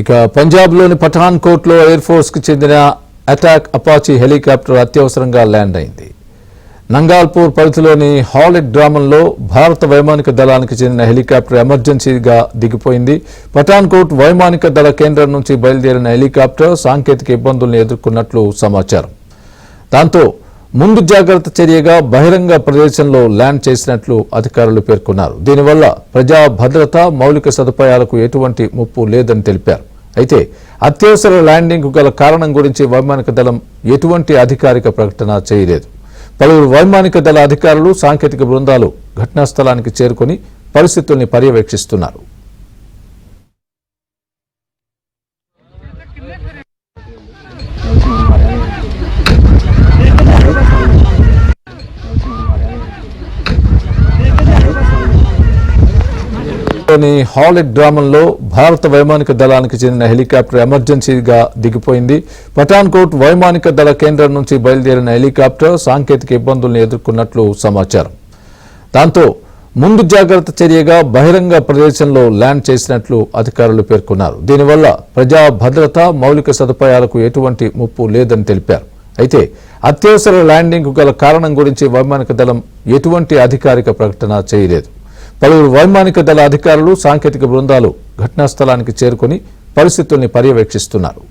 ఇక పంజాబ్లోని పఠాన్కోట్లో ఎయిర్ ఫోర్స్కి చెందిన అటాక్ అపాచీ హెలికాప్టర్ అత్యవసరంగా ల్యాండ్ అయింది. నంగాల్పూర్ పరిధిలోని హాలెట్ గ్రామంలో భారత వైమానిక దళానికి చెందిన హెలికాప్టర్ ఎమర్జెన్సీగా దిగిపోయింది. పఠాన్కోట్ వైమానిక దళ కేంద్రం నుంచి బయలుదేరిన హెలికాప్టర్ సాంకేతిక ఇబ్బందులను ఎదుర్కొన్నట్లు సమాచారం. దాంతో ముందు జాగ్రత్త చర్యగా బహిరంగ ప్రదేశంలో ల్యాండ్ చేసినట్లు అధికారులు పేర్కొన్నారు. దీనివల్ల ప్రజా భద్రత, మౌలిక సదుపాయాలకు ఎటువంటి ముప్పు లేదని తెలిపారు. అయితే అత్యవసర ల్యాండింగ్కు గల కారణం గురించి వైమానిక దళం ఎటువంటి అధికారిక ప్రకటన చేయలేదు. పలువురు వైమానిక దళ అధికారులు, సాంకేతిక బృందాలు ఘటనా స్థలానికి చేరుకుని పరిస్థితుల్ని పర్యవేక్షిస్తున్నారు. హాలెట్ గ్రామంలో భారత వైమానిక దళానికి చెందిన హెలికాప్టర్ ఎమర్జెన్సీగా దిగిపోయింది. పఠాన్కోట్ వైమానిక దళ కేంద్రం నుంచి బయలుదేరిన హెలికాప్టర్ సాంకేతిక ఇబ్బందులను ఎదుర్కొన్నట్లు సమాచారం. దాంతో ముందు జాగ్రత్త చర్యగా బహిరంగ ప్రదేశంలో ల్యాండ్ చేసినట్లు అధికారులు పేర్కొన్నారు. దీనివల్ల ప్రజా భద్రత, మౌలిక సదుపాయాలకు ఎటువంటి ముప్పు లేదని తెలిపారు. అయితే అత్యవసర ల్యాండింగ్కు గల కారణం గురించి వైమానిక దళం ఎటువంటి అధికారిక ప్రకటన చేయలేదు. పలువురు వైమానిక దళ అధికారులు, సాంకేతిక బృందాలు ఘటనా స్థలానికి చేరుకుని పరిస్థితుల్ని పర్యవేక్షిస్తున్నారు.